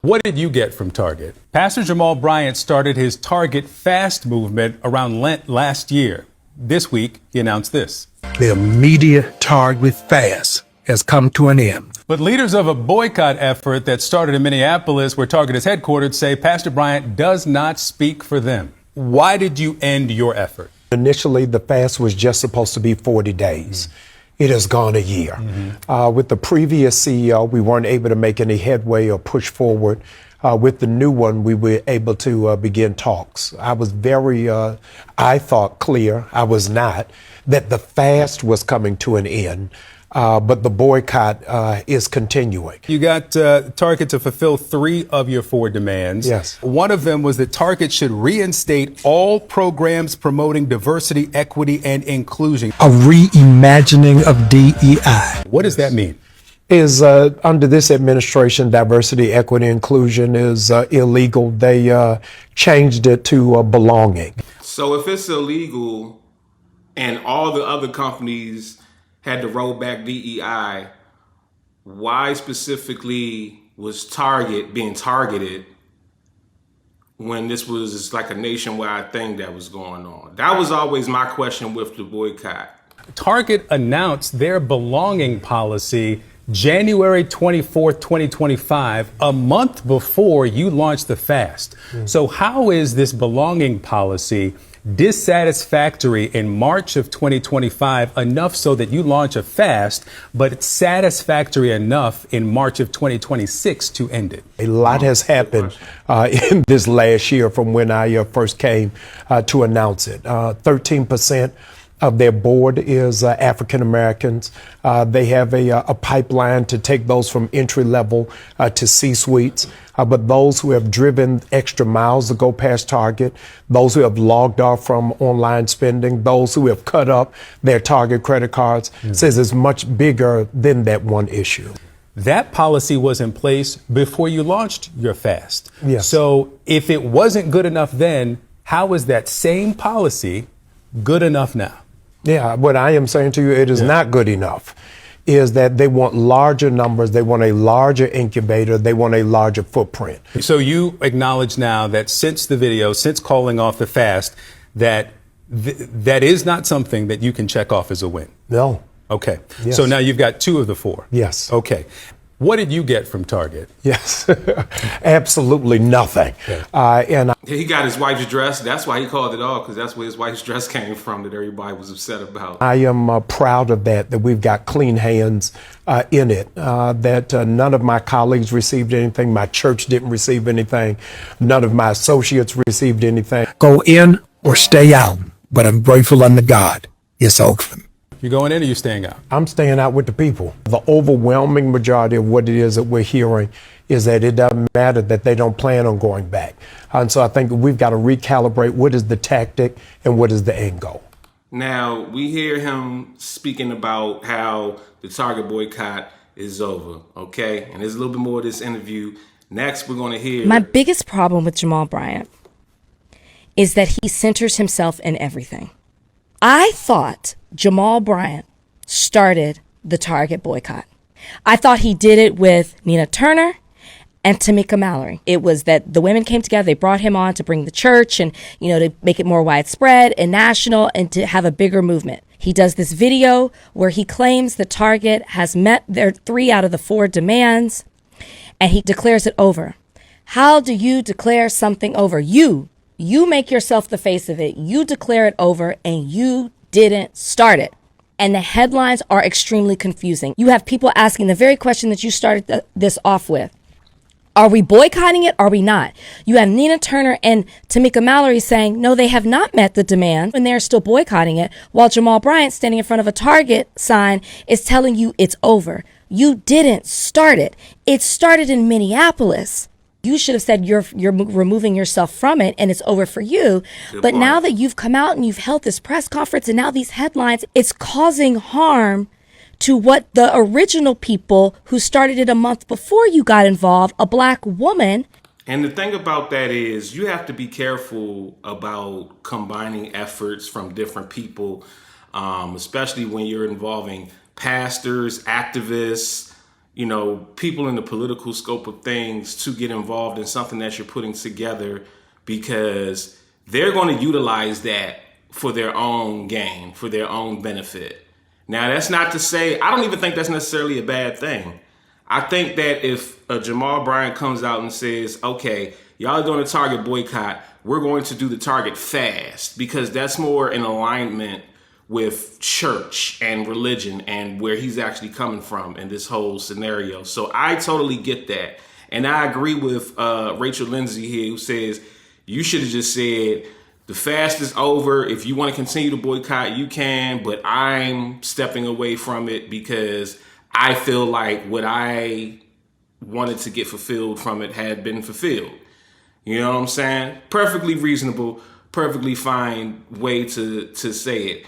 What did you get from Target? Pastor Jamal Bryant started his Target Fast movement around Lent last year. This week, he announced this. The immediate Target fast has come to an end. But leaders of a boycott effort that started in Minneapolis, where Target is headquartered, say Pastor Bryant does not speak for them. Why did you end your effort? Initially, the fast was just supposed to be 40 days. It has gone a year. With the previous CEO, we weren't able to make any headway or push forward. With the new one, we were able to begin talks. I was very, I thought clear, I was not, that the fast was coming to an end. But the boycott is continuing. You got Target to fulfill 3 of your 4 demands. Yes. One of them was that Target should reinstate all programs promoting diversity, equity, and inclusion. A reimagining of DEI. What does that mean? Is under this administration, diversity, equity, inclusion is illegal. They changed it to belonging. So if it's illegal and all the other companies had to roll back DEI, why specifically was Target being targeted when this was like a nationwide thing that was going on? That was always my question with the boycott. Target announced their belonging policy January 24th, 2025, a month before you launched the fast. So how is this belonging policy dissatisfactory in March of 2025 enough so that you launch a fast, but it's satisfactory enough in March of 2026 to end it? A lot has happened in this last year from when I first came to announce it. 13% of their board is African Americans. They have a pipeline to take those from entry level to C-suites. But those who have driven extra miles to go past Target, those who have logged off from online spending, those who have cut up their Target credit cards, says it's much bigger than that one issue. That policy was in place before you launched your fast. Yes. So if it wasn't good enough then, how is that same policy good enough now? Yeah, what I am saying to you, it is not good enough, is that they want larger numbers, they want a larger incubator, they want a larger footprint. So you acknowledge now that since the video, since calling off the fast, that that is not something that you can check off as a win? No. Okay. Yes. So now you've got 2 of the 4. Yes. Okay. What did you get from Target? Yes, absolutely nothing. And He got his wife's dress. That's why he called it off, because that's where his wife's dress came from that everybody was upset about. I am proud of that we've got clean hands in it, that none of my colleagues received anything. My church didn't receive anything. None of my associates received anything. Go in or stay out, but I'm grateful unto God. It's open. You going in or you staying out? I'm staying out with the people. The overwhelming majority of what it is that we're hearing is that it doesn't matter, that they don't plan on going back. And so I think we've got to recalibrate what is the tactic and what is the end goal. Now, we hear him speaking about how the Target boycott is over, okay? And there's a little bit more of this interview. Next, we're going to hear... My biggest problem with Jamal Bryant is that he centers himself in everything. I thought Jamal Bryant started the Target boycott. I thought he did it with Nina Turner and Tamika Mallory. It was that the women came together, they brought him on to bring the church and, to make it more widespread and national and to have a bigger movement. He does this video where he claims that Target has met their 3 out of the 4 demands and he declares it over. How do you declare something over? You make yourself the face of it. You declare it over and you didn't start it. And the headlines are extremely confusing. You have people asking the very question that you started this off with. Are we boycotting it? Are we not? You have Nina Turner and Tamika Mallory saying, no, they have not met the demand and they're still boycotting it, while Jamal Bryant standing in front of a Target sign is telling you it's over. You didn't start it. It started in Minneapolis. You should have said you're removing yourself from it and it's over for you. But now that you've come out and you've held this press conference and now these headlines, it's causing harm to what the original people who started it a month before you got involved, a Black woman. And the thing about that is you have to be careful about combining efforts from different people, especially when you're involving pastors, activists, people in the political scope of things to get involved in something that you're putting together, because they're going to utilize that for their own gain, for their own benefit. Now, that's not to say, I don't even think that's necessarily a bad thing. I think that if a Jamal Bryant comes out and says, okay, y'all are doing a Target boycott, we're going to do the Target fast, because that's more in alignment with church and religion and where he's actually coming from in this whole scenario. So I totally get that. And I agree with Rachel Lindsay here, who says you should have just said, the fast is over. If you want to continue to boycott, you can, but I'm stepping away from it because I feel like what I wanted to get fulfilled from it had been fulfilled. You know what I'm saying? Perfectly reasonable, perfectly fine way to say it.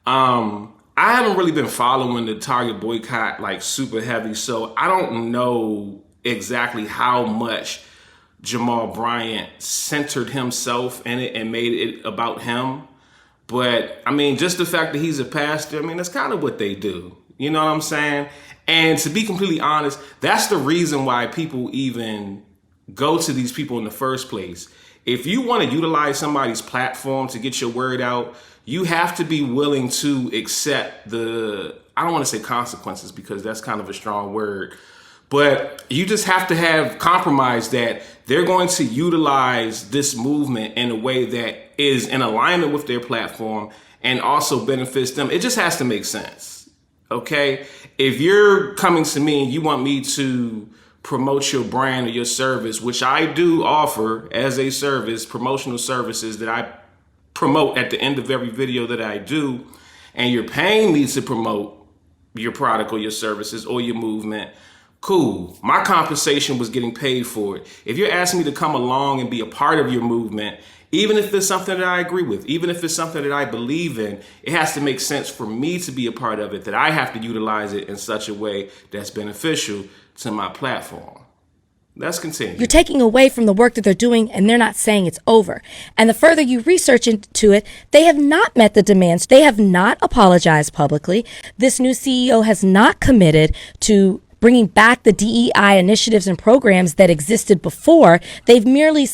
I haven't really been following the Target boycott like super heavy, so I don't know exactly how much Jamal Bryant centered himself in it and made it about him. But I mean, just the fact that he's a pastor, I mean, that's kind of what they do. You know what I'm saying? And to be completely honest, that's the reason why people even go to these people in the first place. If you want to utilize somebody's platform to get your word out, you have to be willing to accept I don't want to say consequences, because that's kind of a strong word, but you just have to have compromise that they're going to utilize this movement in a way that is in alignment with their platform and also benefits them. It just has to make sense. Okay? If you're coming to me and you want me to promote your brand or your service, which I do offer as a service, promotional services that I promote at the end of every video that I do, and you're paying me to promote your product or your services or your movement, cool. My compensation was getting paid for it. If you're asking me to come along and be a part of your movement, even if it's something that I agree with, even if it's something that I believe in, it has to make sense for me to be a part of it, that I have to utilize it in such a way that's beneficial to my platform. Let's continue. You're taking away from the work that they're doing, and they're not saying it's over. And the further you research into it, they have not met the demands. They have not apologized publicly. This new CEO has not committed to bringing back the DEI initiatives and programs that existed before. They've merely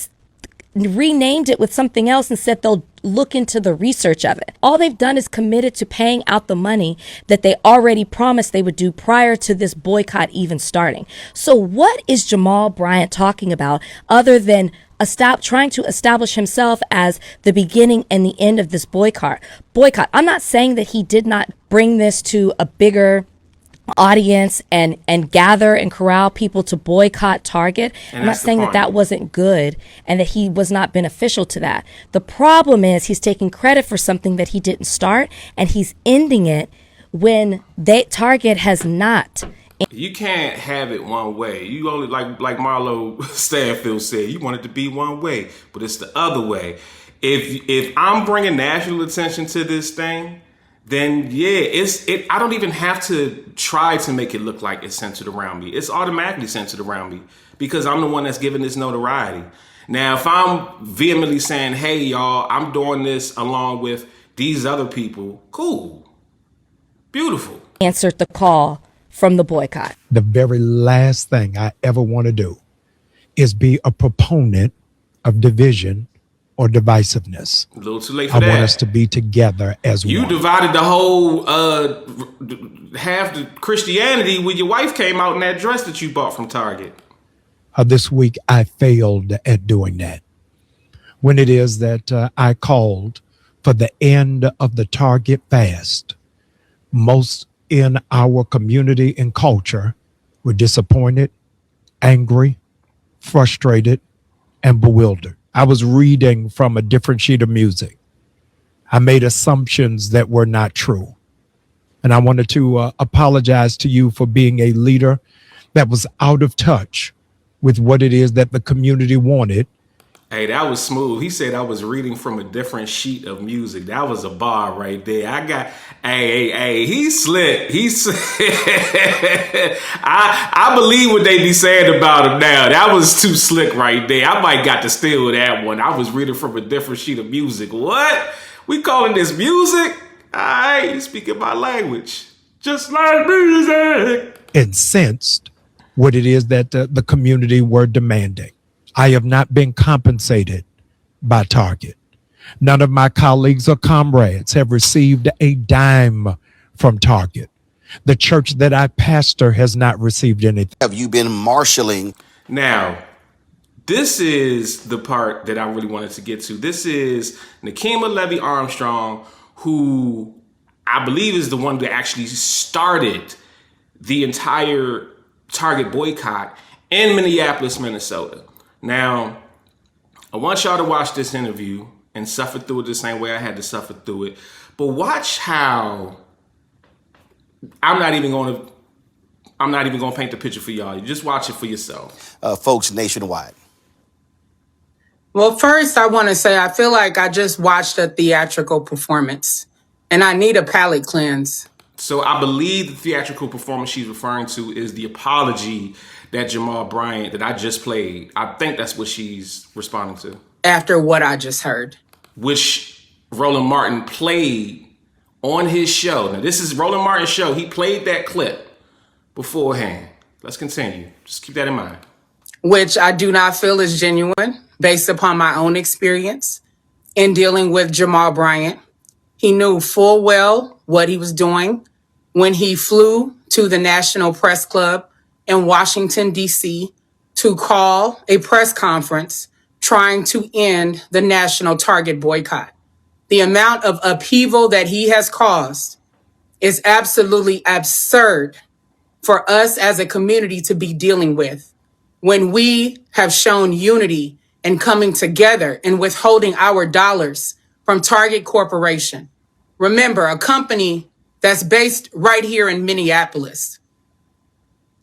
renamed it with something else and said they'll look into the research of it. All they've done is committed to paying out the money that they already promised they would do prior to this boycott even starting. So what is Jamal Bryant talking about other than trying to establish himself as the beginning and the end of this boycott? I'm not saying that he did not bring this to a bigger audience and gather and corral people to boycott Target. And I'm not saying that wasn't good and that he was not beneficial to that. The problem is he's taking credit for something that he didn't start, and he's ending it when Target has not. You can't have it one way. You only, like Marlo Stanfield said, you want it to be one way, but it's the other way. If I'm bringing national attention to this thing, then yeah, I don't even have to try to make it look like it's centered around me. It's automatically centered around me because I'm the one that's giving this notoriety. Now, if I'm vehemently saying, hey, y'all, I'm doing this along with these other people, cool, beautiful. Answered the call from the boycott. The very last thing I ever want to do is be a proponent of division or divisiveness. A little too late for that. I want us to be together as one. You divided the whole half the Christianity when your wife came out in that dress that you bought from Target. This week, I failed at doing that. When it is that I called for the end of the Target fast, most in our community and culture were disappointed, angry, frustrated, and bewildered. I was reading from a different sheet of music. I made assumptions that were not true. And I wanted to apologize to you for being a leader that was out of touch with what it is that the community wanted. Hey, that was smooth. He said I was reading from a different sheet of music. That was a bar right there. He's slick. I believe what they be saying about him now. That was too slick right there. I might got to steal that one. I was reading from a different sheet of music. What? We calling this music? All right, you speaking my language. Just like music. And sensed what it is that the community were demanding. I have not been compensated by Target. None of my colleagues or comrades have received a dime from Target. The church that I pastor has not received anything. Have you been marshaling? Now, this is the part that I really wanted to get to. This is Nakima Levy Armstrong, who I believe is the one that actually started the entire Target boycott in Minneapolis, Minnesota. Now, I want y'all to watch this interview and suffer through it the same way I had to suffer through it. But watch how I'm not even going to paint the picture for y'all. You just watch it for yourself. Folks nationwide. Well, first, I want to say I feel like I just watched a theatrical performance and I need a palate cleanse. So I believe the theatrical performance she's referring to is the apology that Jamal Bryant, that I just played. I think that's what she's responding to. After what I just heard. Which Roland Martin played on his show. Now, this is Roland Martin's show. He played that clip beforehand. Let's continue. Just keep that in mind. Which I do not feel is genuine based upon my own experience in dealing with Jamal Bryant. He knew full well what he was doing when he flew to the National Press Club in Washington, D.C. to call a press conference trying to end the national Target boycott. The amount of upheaval that he has caused is absolutely absurd for us as a community to be dealing with when we have shown unity and coming together and withholding our dollars from Target Corporation. Remember, a company that's based right here in Minneapolis,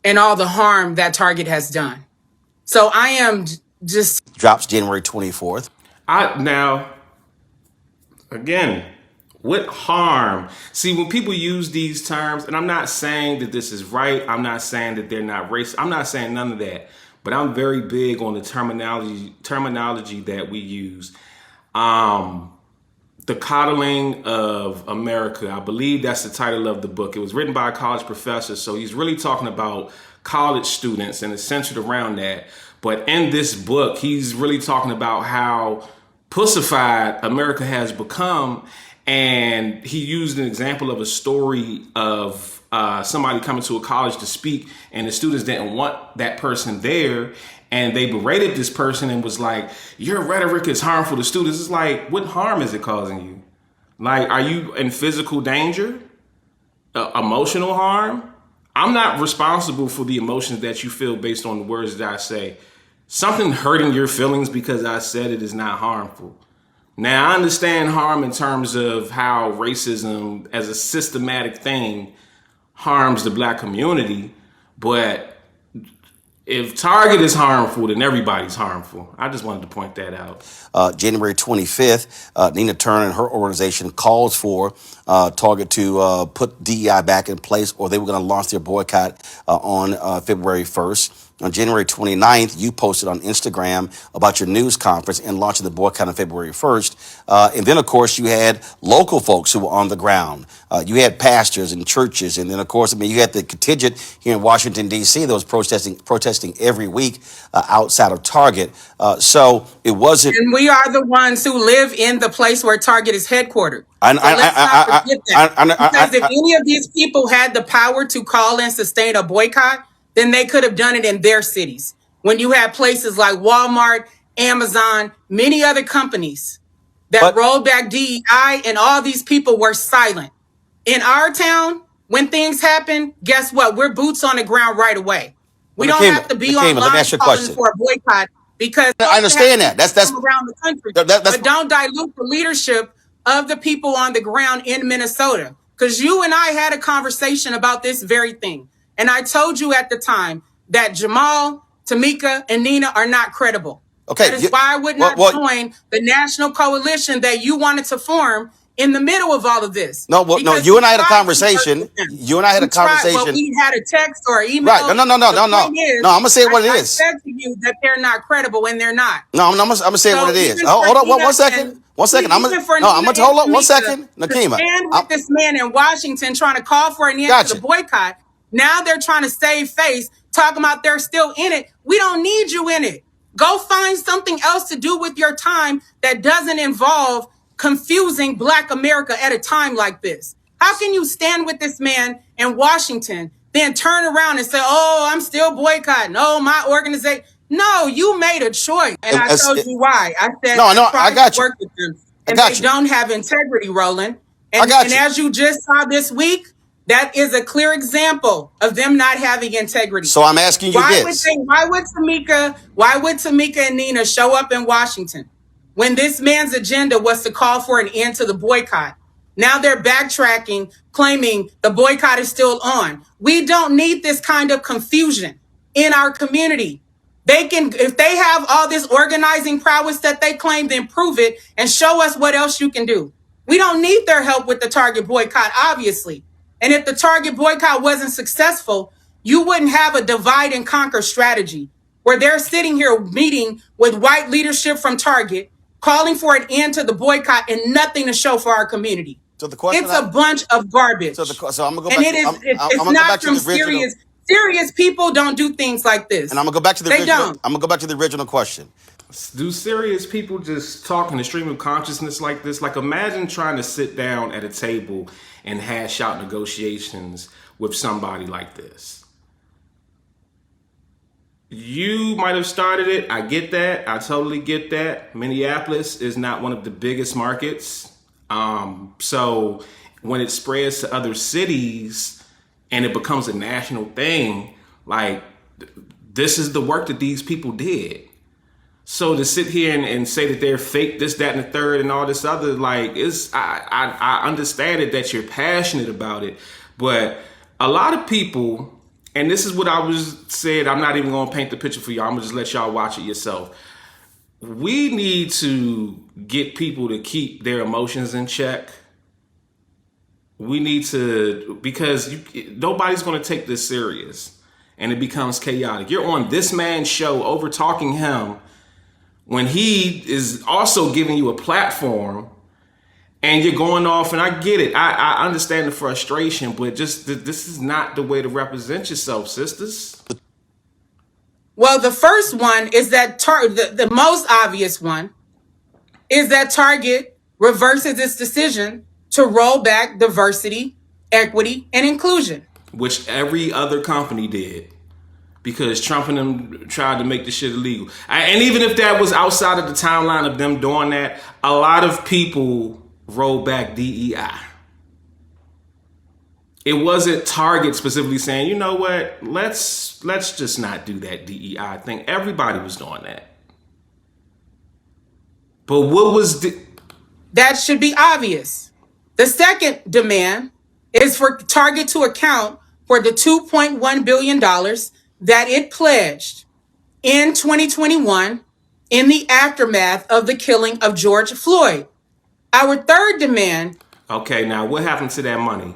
and all the harm that Target has done. So I am just... Drops January 24th. Now, again, what harm? See, when people use these terms, and I'm not saying that this is right, I'm not saying that they're not racist, I'm not saying none of that, but I'm very big on the terminology that we use. The Coddling of America, I believe that's the title of the book. It was written by a college professor, so he's really talking about college students and it's centered around that. But in this book, he's really talking about how pussified America has become. And he used an example of a story of somebody coming to a college to speak, and the students didn't want that person there. And they berated this person and was like, your rhetoric is harmful to students. It's like, what harm is it causing you? Like, are you in physical danger? Emotional harm? I'm not responsible for the emotions that you feel based on the words that I say. Something hurting your feelings because I said it is not harmful. Now, I understand harm in terms of how racism as a systematic thing harms the black community, but if Target is harmful, then everybody's harmful. I just wanted to point that out. January 25th, Nina Turner and her organization calls for Target to put DEI back in place, or they were going to launch their boycott on February 1st. On January 29th, you posted on Instagram about your news conference and launching the boycott on February 1st. And then, of course, you had local folks who were on the ground. You had pastors and churches. And then, of course, you had the contingent here in Washington, D.C. that was protesting every week outside of Target. So it wasn't... And we are the ones who live in the place where Target is headquartered. Let's not forget that. Because if any of these people had the power to call and sustain a boycott, then they could have done it in their cities. When you have places like Walmart, Amazon, many other companies that rolled back DEI, and all these people were silent. In our town, when things happen, guess what? We're boots on the ground right away. We don't have to be online calling for a boycott, because I understand that. That's around the country. But don't dilute the leadership of the people on the ground in Minnesota. Because you and I had a conversation about this very thing. And I told you at the time that Jamal, Tamika, and Nina are not credible. Okay. That is why I would not join the national coalition that you wanted to form in the middle of all of this. No, you and I had a conversation. You and I had a conversation. Well, we had a text or email. Right. No. No, I'm going to say what it is. I said to you that they're not credible, and they're not. No, I'm going to say what it is. Hold on one second. One second. I'm going to hold up 1 second. Nakima. Stand with this man in Washington trying to call for an end to the boycott. Now they're trying to save face talking about they're still in it. We don't need you in it. Go find something else to do with your time that doesn't involve confusing Black America at a time like this. How can you stand with this man in Washington, then turn around and say, oh, I'm still boycotting. Oh, my organization. No, you made a choice. And I told you why. I said, no, I got you. Work with them. And they don't have integrity, Roland. And as you just saw this week, that is a clear example of them not having integrity. So I'm asking you this. Why would Tamika and Nina show up in Washington when this man's agenda was to call for an end to the boycott? Now they're backtracking, claiming the boycott is still on. We don't need this kind of confusion in our community. They can, if they have all this organizing prowess that they claim, then prove it and show us what else you can do. We don't need their help with the Target boycott, obviously. And if the Target boycott wasn't successful, you wouldn't have a divide and conquer strategy where they're sitting here meeting with white leadership from Target, calling for an end to the boycott and nothing to show for our community. So the question, it's a bunch of garbage. So I'm gonna go back. It's not from serious. Serious people don't do things like this. And I'm gonna go back to the original. I'm gonna go back to the original question. Do serious people just talk in a stream of consciousness like this? Like, imagine trying to sit down at a table and hash out negotiations with somebody like this. You might have started it. I get that. I totally get that. Minneapolis is not one of the biggest markets. So when it spreads to other cities and it becomes a national thing, like, this is the work that these people did. So to sit here and say that they're fake, this, that, and the third, and all this other, like, I understand it that you're passionate about it, but a lot of people, and this is what I was said, I'm not even gonna paint the picture for y'all, I'm gonna just let y'all watch it yourself. We need to get people to keep their emotions in check. We need to, because nobody's gonna take this serious, and it becomes chaotic. You're on this man's show over talking him when he is also giving you a platform, and you're going off, and I get it. I understand the frustration, but just this is not the way to represent yourself, sisters. Well, the first one is that the most obvious one is that Target reverses its decision to roll back diversity, equity, and inclusion. Which every other company did. Because Trump and them tried to make the shit illegal. And even if that was outside of the timeline of them doing that, a lot of people rolled back DEI. It wasn't Target specifically saying, you know what, let's just not do that DEI thing. Everybody was doing that. But what was that should be obvious. The second demand is for Target to account for the $2.1 billion that it pledged in 2021 in the aftermath of the killing of George Floyd. Our third demand. Okay, now what happened to that money?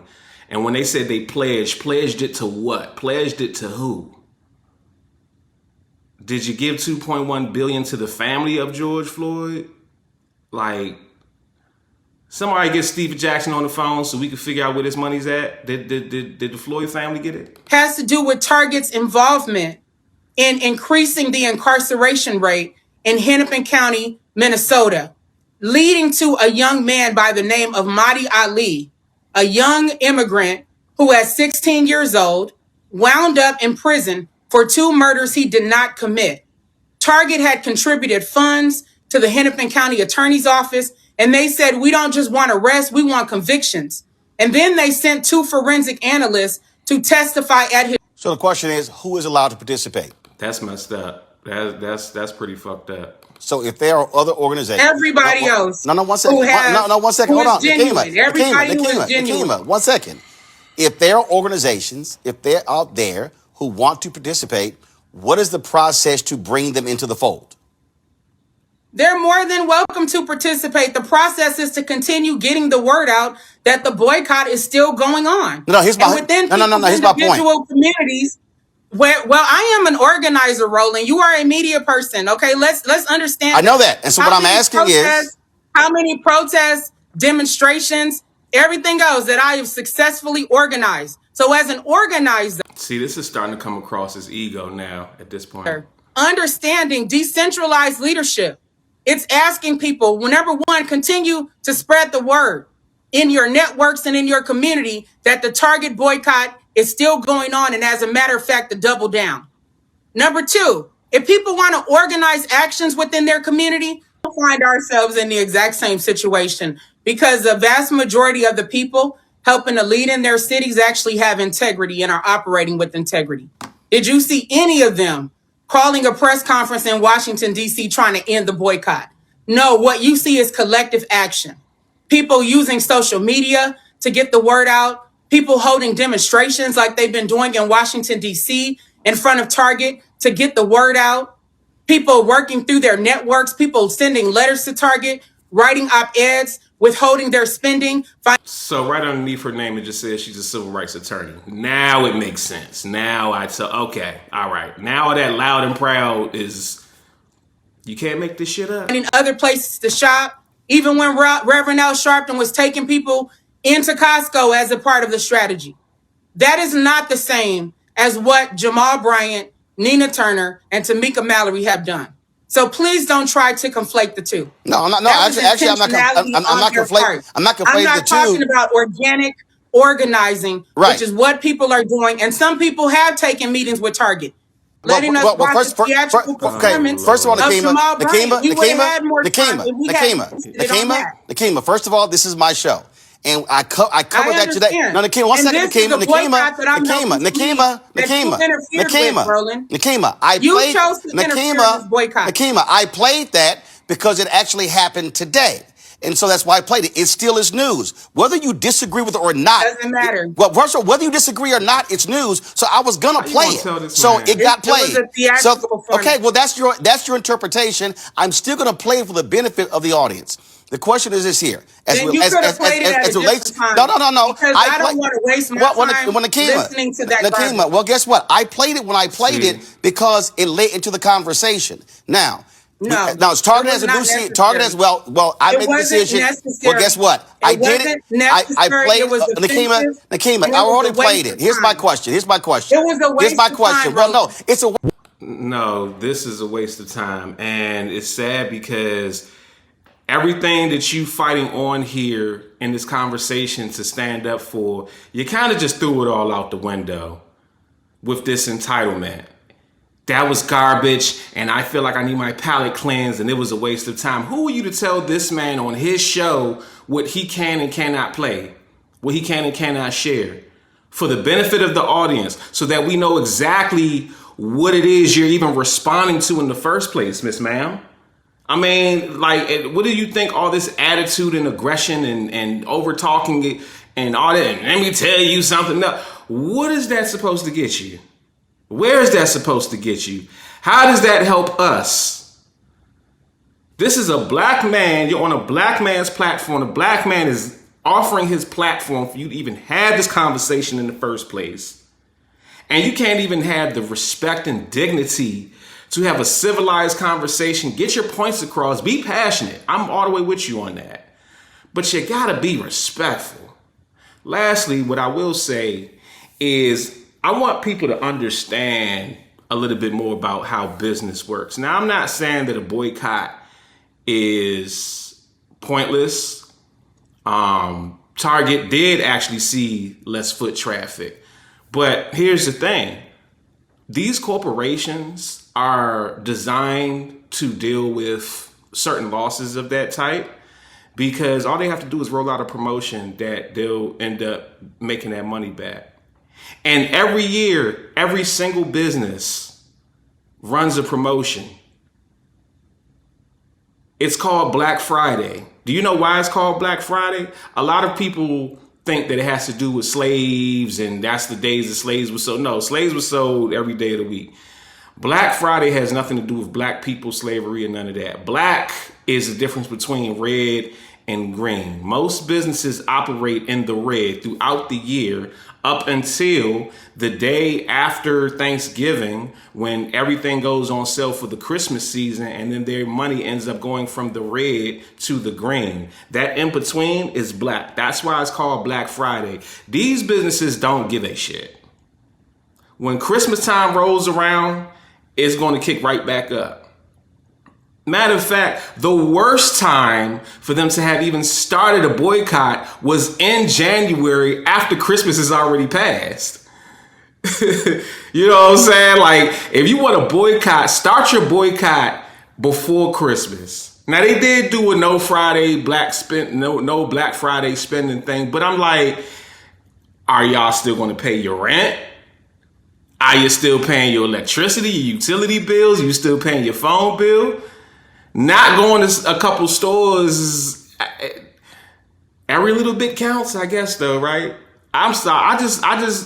And when they said they pledged it to what? Pledged it to who? Did you give $2.1 billion to the family of George Floyd? Like, somebody get Steve Jackson on the phone so we can figure out where this money's at. Did the Floyd family get it? Has to do with Target's involvement in increasing the incarceration rate in Hennepin County, Minnesota, leading to a young man by the name of Mahdi Ali, a young immigrant who at 16 years old wound up in prison for 2 murders he did not commit. Target had contributed funds to the Hennepin County Attorney's Office, and they said, we don't just want arrests, we want convictions. And then they sent 2 forensic analysts to testify at his. So the question is, who is allowed to participate? That's messed up. That's pretty fucked up. So if there are other organizations, everybody else. No, 1 second. No, 1 second. Hold on, Nakima, 1 second. If there are organizations, if they're out there who want to participate, what is the process to bring them into the fold? They're more than welcome to participate. The process is to continue getting the word out that the boycott is still going on. No, here's my individual communities. Well, I am an organizer, Roland. You are a media person. Okay, let's understand. I know that. And so what I'm asking is how many protests, demonstrations, everything else that I have successfully organized. So as an organizer, See, this is starting to come across as ego now at this point. understanding decentralized leadership, it's asking people, well, number one, continue to spread the word in your networks and in your community that the Target boycott is still going on. And as a matter of fact, to double down. Number two, if people want to organize actions within their community, we'll find ourselves in the exact same situation because the vast majority of the people helping to lead in their cities actually have integrity and are operating with integrity. Did you see any of them calling a press conference in Washington, D.C. trying to end the boycott? No, what you see is collective action. People using social media to get the word out, people holding demonstrations like they've been doing in Washington, D.C. in front of Target to get the word out, people working through their networks, people sending letters to Target, writing op-eds, withholding their spending. So right underneath her name, it just says she's a civil rights attorney. Now it makes sense. Now I tell, okay, all right. Now that loud and proud is, you can't make this shit up. In other places to shop, even when Reverend Al Sharpton was taking people into Costco as a part of the strategy. That is not the same as what Jamal Bryant, Nina Turner, and Tamika Mallory have done. So please don't try to conflate the two. No, I'm not. No, actually, I'm not. I'm not conflating. I'm not conflating I'm not the two. talking about organic organizing, Right. which is what people are doing, and some people have taken meetings with Target, letting us watch the theatrical performance. First of all, Nakima. First of all, this is my show, and I covered that today. No, Nakima, one second, Nakima. I played that because it actually happened today. And so that's why I played it. It still is news. Whether you disagree with it or not. Doesn't matter. Well, first of all, whether you disagree or not, it's news. So I was going to play it. So it got played. Okay, well, that's your interpretation. I'm still going to play it for the benefit of the audience. The question is this here. Then you could have played it at a different time. No. Because I don't want to waste my time listening to that garbage. Well, guess what? I played it when I played it because it led into the conversation. Now it's Target as a new CEO. Target as well. I made the decision. Necessary. Well, guess what? I did it. I played it. Nakima, I already played it. Here's my question. It was a waste of time. Well, no, it's a. No, this is a waste of time, and it's sad because everything that you fighting on here in this conversation to stand up for, you kind of just threw it all out the window with this entitlement. That was garbage, and I feel like I need my palate cleansed, and it was a waste of time. Who are you to tell this man on his show what he can and cannot play, what he can and cannot share, for the benefit of the audience, so that we know exactly what it is you're even responding to in the first place, Miss Ma'am? I mean, like, what do you think all this attitude and aggression and over-talking it and all that, and let me tell you something, no, what is that supposed to get you? Where is that supposed to get you? How does that help us? This is a black man. You're on a black man's platform. A black man is offering his platform for you to even have this conversation in the first place. And you can't even have the respect and dignity to have a civilized conversation. Get your points across. Be passionate. I'm all the way with you on that. But you gotta be respectful. Lastly, what I will say is, I want people to understand a little bit more about how business works. Now, I'm not saying that a boycott is pointless. Target did actually see less foot traffic. But here's the thing. These corporations are designed to deal with certain losses of that type because all they have to do is roll out a promotion that they'll end up making that money back. And every year, every single business runs a promotion. It's called Black Friday. Do you know why it's called Black Friday? A lot of people think that it has to do with slaves and that's the days the slaves were sold. No, slaves were sold every day of the week. Black Friday has nothing to do with black people, slavery, and none of that. Black is the difference between red and green. Most businesses operate in the red throughout the year up until the day after Thanksgiving, when everything goes on sale for the Christmas season, and then their money ends up going from the red to the green. That in between is black. That's why it's called Black Friday. These businesses don't give a shit. When Christmas time rolls around, it's going to kick right back up. Matter of fact, the worst time for them to have even started a boycott was in January, after Christmas is already passed. You know what I'm saying? Like, if you want to boycott, start your boycott before Christmas. Now, they did do a no Black Friday spending thing, but I'm like, are y'all still going to pay your rent? Are you still paying your electricity, your utility bills? You still paying your phone bill? Not going to a couple stores, every little bit counts, I guess, though, right? I'm sorry.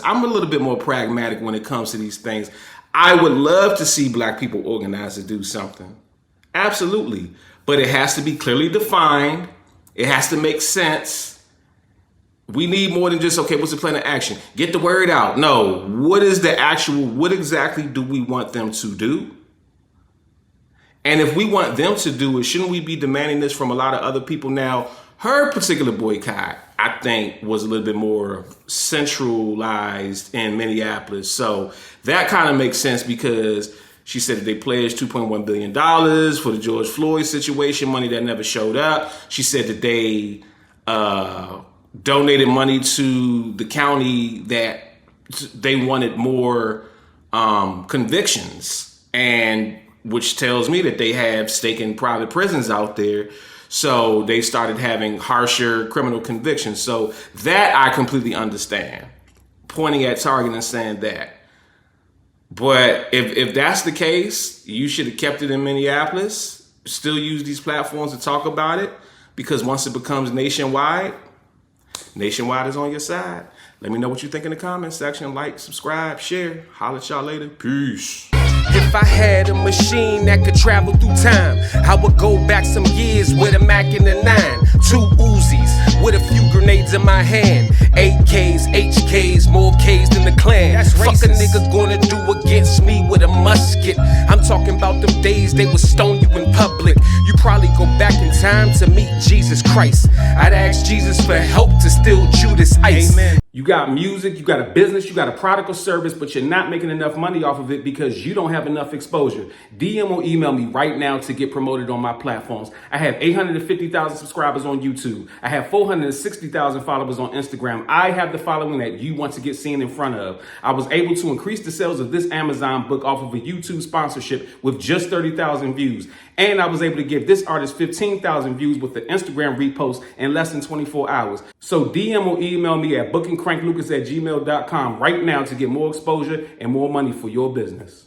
I'm a little bit more pragmatic when it comes to these things. I would love to see black people organize to do something. Absolutely. But it has to be clearly defined. It has to make sense. We need more than just, okay, what's the plan of action? Get the word out. No, what exactly do we want them to do? And if we want them to do it, shouldn't we be demanding this from a lot of other people? Now, her particular boycott, I think, was a little bit more centralized in Minneapolis. So that kind of makes sense, because she said that they pledged $2.1 billion for the George Floyd situation, money that never showed up. She said that they donated money to the county that they wanted more convictions, and which tells me that they have stake in private prisons out there. So they started having harsher criminal convictions. So that I completely understand, pointing at Target and saying that. But if that's the case, you should have kept it in Minneapolis, still use these platforms to talk about it, because once it becomes nationwide is on your side. Let me know what you think in the comments section. Like, subscribe, share. Holla at y'all later. Peace. If I had a machine that could travel through time, I would go back some years with a Mac and a 9, 2 Uzis with a few grenades in my hand, 8Ks, HKs, more Ks than the Klan. That's fuck racist. A nigga gonna do against me with a musket? I'm talking about them days they would stone you in public. You probably go back in time to meet Jesus Christ. I'd ask Jesus for help to steal Judas Ice. Amen. You got music, you got a business, you got a product or service, but you're not making enough money off of it because you don't have enough exposure. DM or email me right now to get promoted on my platforms. I have 850,000 subscribers on YouTube. I have 460,000 followers on Instagram. I have the following that you want to get seen in front of. I was able to increase the sales of this Amazon book off of a YouTube sponsorship with just 30,000 views. And I was able to give this artist 15,000 views with the Instagram repost in less than 24 hours. So DM or email me at bookingcranklucas@gmail.com right now to get more exposure and more money for your business.